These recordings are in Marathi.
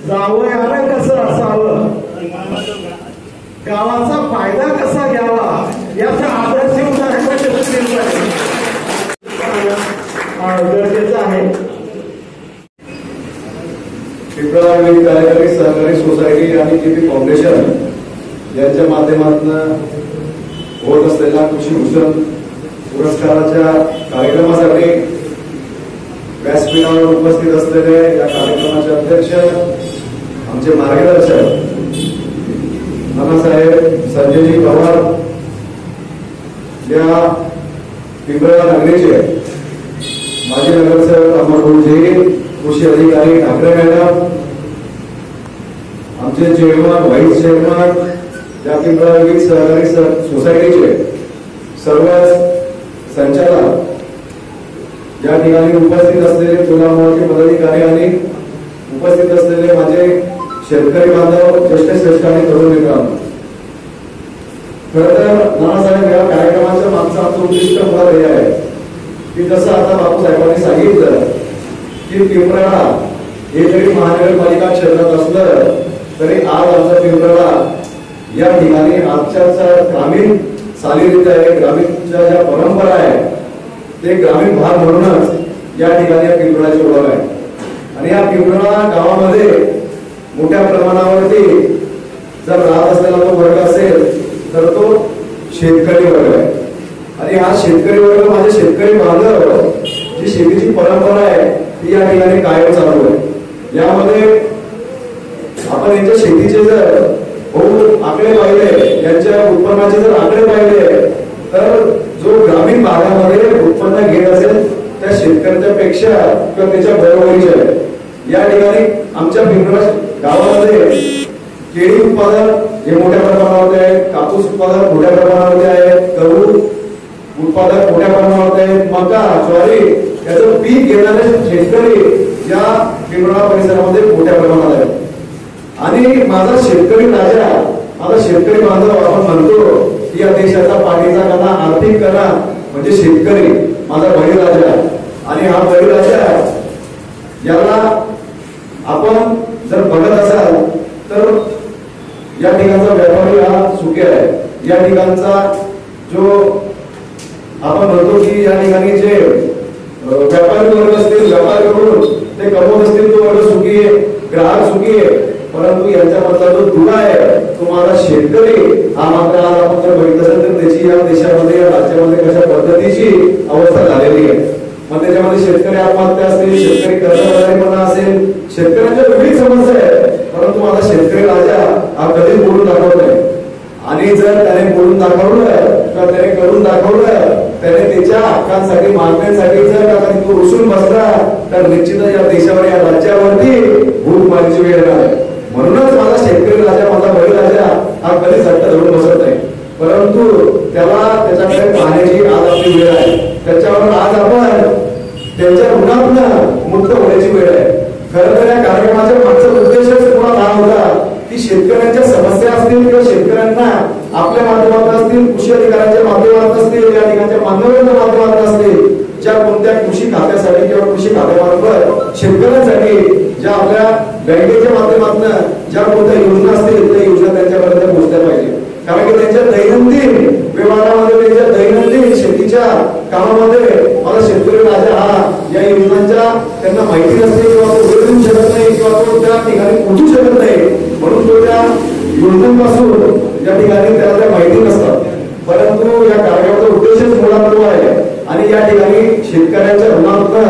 जावयानं कसं असावं, गावाचा फायदा कसा घ्यावा याचा आदर्श गरजेचं आहे. पिंपळा कार्यकारी सहकारी सोसायटी आणि केपी फाउंडेशन यांच्या माध्यमातून होत असलेल्या कृषी भूषण पुरस्काराच्या कार्यक्रमासाठी व्यासपीठावर उपस्थित असलेले या कार्यक्रमाचे अध्यक्ष आमचे मार्गदर्शक नानासाहेब संजयजी पवार, या पिंपळा नगरीचे माजी नगरसेवक अमरजी, कृषी अधिकारी ठाकरे मॅडम, आमचे चेअरमन, व्हाईस चेअरमन, या पिंपळा नगरी सहकारी सोसायटीचे सर्व संचालक, या ठिकाणी उपस्थित असलेले तुलामोहचे पदाधिकारी आणि उपस्थित असलेले माझे शेतकरी बांधव, ज्येष्ठ आणि तरुण मित्रांनो, खरं तर नानासाहेब या कार्यक्रमाच्या मागचं आमचं उद्दिष्ट मुळात हे आहे की जसं आता बापू साहेबांनी सांगितलं की पिंपळा हे जरी महानगरपालिका क्षेत्रात असलं तरी आज आमचा पिंपळा या ठिकाणी आजच्या ग्रामीण चालीरीती आहे, ग्रामीणच्या ज्या परंपरा आहे ते ग्रामीण भाग म्हणूनच या ठिकाणी या पिंपळाची ओळख आहे. आणि या पिंपळा गावामध्ये मोठ्या प्रमाणावरती जर राहत असलेला तो वर्ग असेल तर तो शेतकरी वर्ग आहे. आणि हा शेतकरी वर्ग, माझे शेतकरी बांधव, जी शेतीची परंपरा आहे ती या ठिकाणी कायम चालू आहे. यामध्ये आपण यांच्या शेतीचे जर आकडे पाहिले, यांच्या उत्पन्नाचे जर आकडे पाहिले तर जो ग्रामीण भागामध्ये उत्पन्न घेत असेल त्या शेतकऱ्याच्या पेक्षा किंवा त्याच्या बरोबरीचे आहे. या ठिकाणी आमच्या पिंपळा गावामध्ये केळी उत्पादन हे मोठ्या प्रमाणावरती आहे, कापूस उत्पादन मोठ्या प्रमाणावरती आहे, गहू उत्पादन मोठ्या प्रमाणावरती आहे, मका, ज्वारी याचं पीक घेणारे शेतकरी या पिंपळा परिसरामध्ये मोठ्या प्रमाणात आहे. आणि माझा शेतकरी राजा, माझा शेतकरी बांधव, आपण म्हणतो की या देशाचा पाठीचा कणा, आर्थिक कणा म्हणजे शेतकरी, माझा बळीराजा. आणि हा बळीराजा याला आपण जर बघत असाल तर या ठिकाणचा व्यापारी हा सुखी आहे. या ठिकाणचा जो आपण म्हणतो की या ठिकाणी जे व्यापारी वर्ग असतील, व्यापार करून ते कमवत असतील तो वर्ग सुखी आहे, ग्राहक सुखी आहे. परंतु यांच्यामधला जो दुवा आहे तो माझा शेतकरी हा मात्र आज आपण जर बघितलं असेल तर त्याची या देशामध्ये, या राज्यामध्ये कशा पद्धतीची अवस्था झालेली आहे. मग त्याच्यामध्ये शेतकरी आत्महत्या असतील, शेतकरी कर्जबाजारीपणा असेल, शेतकऱ्यांच्या विविध समस्या आहेत. परंतु माझा शेतकरी राजा हा कधीच बोलून दाखवत नाही. आणि जर त्याने बोलून दाखवलं किंवा त्याने करून दाखवलं, त्याने त्याच्या हक्कांसाठी, मागण्यांसाठी जर का तो रुसून बसला तर निश्चितच या देशावर, या राज्यावरती भूक मारीची वेळ येणार आहे. म्हणूनच माझा शेतकरी राजा, माझा बळीराजा हा कधीच हट्ट धरून बसत नाही. परंतु त्याला त्याच्याकडे पाहण्याची आज आपली वेळ आहे. त्याच्यावर आज आपण त्यांच्या ऋणातून मुक्त होण्याची वेळ आहे. खरं तर या कार्यक्रमाच्या मागचा उद्देशच पुन्हा हा होता की शेतकऱ्यांच्या समस्या असतील किंवा शेतकऱ्यांना आपल्या माध्यमातून असतील, कृषी अधिकाऱ्यांच्या माध्यमातून असतील, या ठिकाणच्या मान्यवरांच्या माध्यमातून असतील, ज्या कोणत्या कृषी खात्यासाठी किंवा कृषी खात्यामार्फत शेतकऱ्यांसाठी ज्या आपल्या बँकेच्या माध्यमातून ज्या कोणत्या योजना असतील त्या योजना त्यांच्यापर्यंत पोहोचल्या पाहिजे. कारण की त्यांच्या दैनंदिन व्यवहारामध्ये, त्यांच्या दैनंदिन शेतीच्या कामामध्ये माझा शेतकरी राजा हा या योजनांच्या त्यांना माहिती नसते किंवा तो वेळ देऊ शकत नाही किंवा तो त्या ठिकाणी पोहोचू शकत नाही. म्हणून तो त्या योजनांपासून या ठिकाणी त्याला त्या माहिती नसतात. परंतु या कार्यक्रमाचा उद्देशच मुळात तो आहे. आणि या ठिकाणी शेतकऱ्यांच्या ऋणातून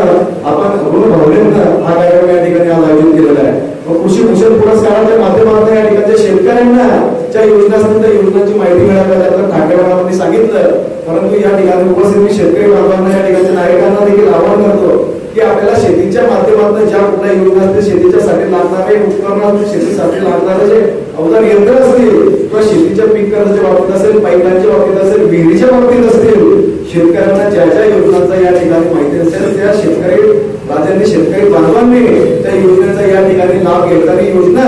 आपण ऋण भावनेनं हा कार्यक्रम या ठिकाणी आज आयोजित केलेला आहे. कृषी भूषण पुरस्काराच्या माध्यमातून या ठिकाणच्या शेतकऱ्यांना ज्या योजना असतील त्या योजनांची माहिती मिळावी, त्याबद्दल ठाकरे मॅडमांनी सांगितलं. परंतु या ठिकाणी उपस्थित मी शेतकरी बांधवांना, या ठिकाणच्या नागरिकांना देखील आवाहन करतो की आपल्याला शेतीच्या माध्यमातून ज्या कुठल्या योजना असतील, शेतीच्यासाठी लागणारे उपकरण असतील, शेतीसाठी लागणारे जे अवजार यंत्र असतील किंवा शेतीच्या पीक कर्जाच्या बाबतीत असेल, पाईपलाईनच्या बाबतीत असेल, विहिरीच्या बाबतीत असतील, शेतकऱ्यांना ज्या ज्या योजनांचा या ठिकाणी माहिती असेल त्या शेतकरी राजांनी, शेतकरी बांधवांनी त्या योजनेचा या ठिकाणी लाभ घेतला. योजना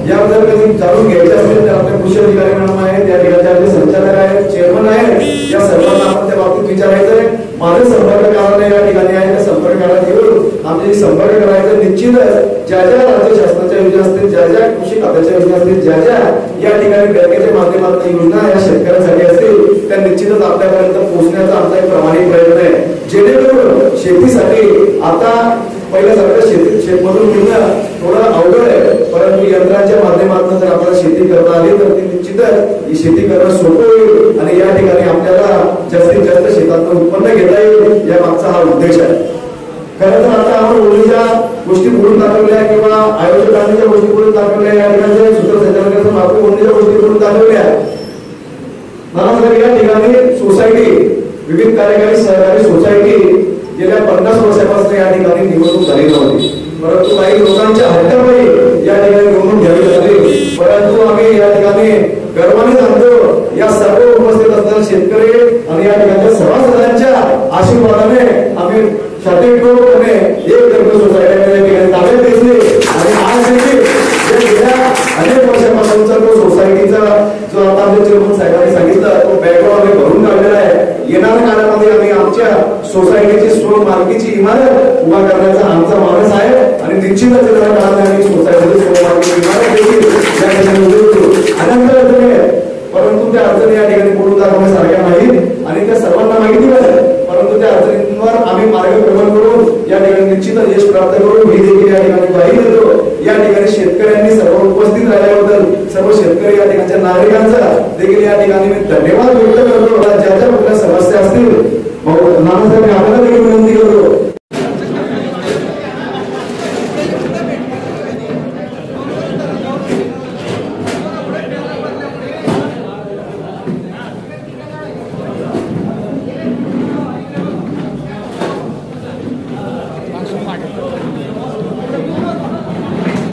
याबद्दल कधी जाणून घ्यायच्या असेल तर आपल्या कृषी अधिकारी मॅडम आहेत, या ठिकाणचे आपले संचालक आहेत, चेअरमन आहेत, या सर्वांना आपण त्या बाबतीत विचारायचं आहे. माझे संपर्क कार्यालय या ठिकाणी आहे, त्या संपर्क कार्यालयात येऊन आमचे संपर्क करायचा. निश्चितच ज्या ज्या राज्य शासनाच्या योजना असतील, ज्या ज्या कृषी खात्याच्या योजना असतील, ज्या ज्या या ठिकाणी बँकेच्या माध्यमातून योजना या शेतकऱ्यांसाठी असतील त्या निश्चितच आपल्यापर्यंत पोहोचण्याचा आमचा एक प्रामाणिक प्रयत्न आहे. जेणेकरून शेतीसाठी आता पहिल्यासारखं शेतमजूर मिळणं थोडं अवघड आहे, परंतु यंत्रांच्या माध्यमातून जर आपल्याला शेती करता आली तर ती निश्चितच ही शेती करणं सोपं होईल आणि या ठिकाणी आपल्याला जास्तीत जास्त शेतातून उत्पन्न घेता येईल, या मागचा हा उद्देश आहे. खरं तर आता आपण ओळीच्या गोष्टी बोलून दाखवल्या किंवा आयोजकांच्या गोष्टी बोलून दाखवल्या, या ठिकाणी सूत्रसंचालकांच्या मागून बोलण्याच्या गोष्टी बोलून दाखवल्या. नानासाहेब या ठिकाणी सोसायटी, विविध कार्यकारी सहकारी सोसायटी गेल्या 50 वर्षापासून या ठिकाणी निवडणूक झाली नव्हती, परंतु काही लोकांच्या हट्टापायी या ठिकाणी निवडणूक घ्यावी लागली. परंतु आम्ही या ठिकाणी गर्वाने सांगतो, या सर्व उपस्थित असलेल्या शेतकरी आणि या ठिकाणच्या सभासदांच्या आशीर्वादाने आम्ही शांततापूर्वकपणे एक दर्ग सोसायटी ताब्यात घेतली आणि आज देखील गेल्या अनेक वर्षापासूनचा तो सोसायटीचा जो आता आमच्या चेअरमन साहेबांनी सांगितलं तो बॅकग्राऊंड आम्ही भरून काढलेला आहे. येणाऱ्या काळामध्ये आम्ही आमच्या सोसायटीची स्वमालकीची इमारत उभा करण्याचा आमचा मानस आहे आणि निश्चितच येणाऱ्या काळात आम्ही सोसायटीची स्वमालकीची इमारत देखील या ठिकाणी उभे करू. अनंत अडचणी आहेत, परंतु त्या अडचणी या ठिकाणी बोलून दाखवण्यासारख्या नाहीत आणि त्या सर्वांना माहिती आहे, परंतु त्या अडचणींवर आम्ही मार्गक्रमण करून या ठिकाणी निश्चितच यश प्राप्त करू ही देखील या ठिकाणी ग्वाही देतो. या ठिकाणी शेतकऱ्यांनी सर्व उपस्थित राहिल्याबद्दल सर्व शेतकरी या ठिकाणच्या नागरिकांचा देखील या ठिकाणी मी धन्यवाद व्यक्त करतो. ज्या ज्या कुठल्या समस्या असतील नानासाहेब आपल्याला देखील विनंती करतो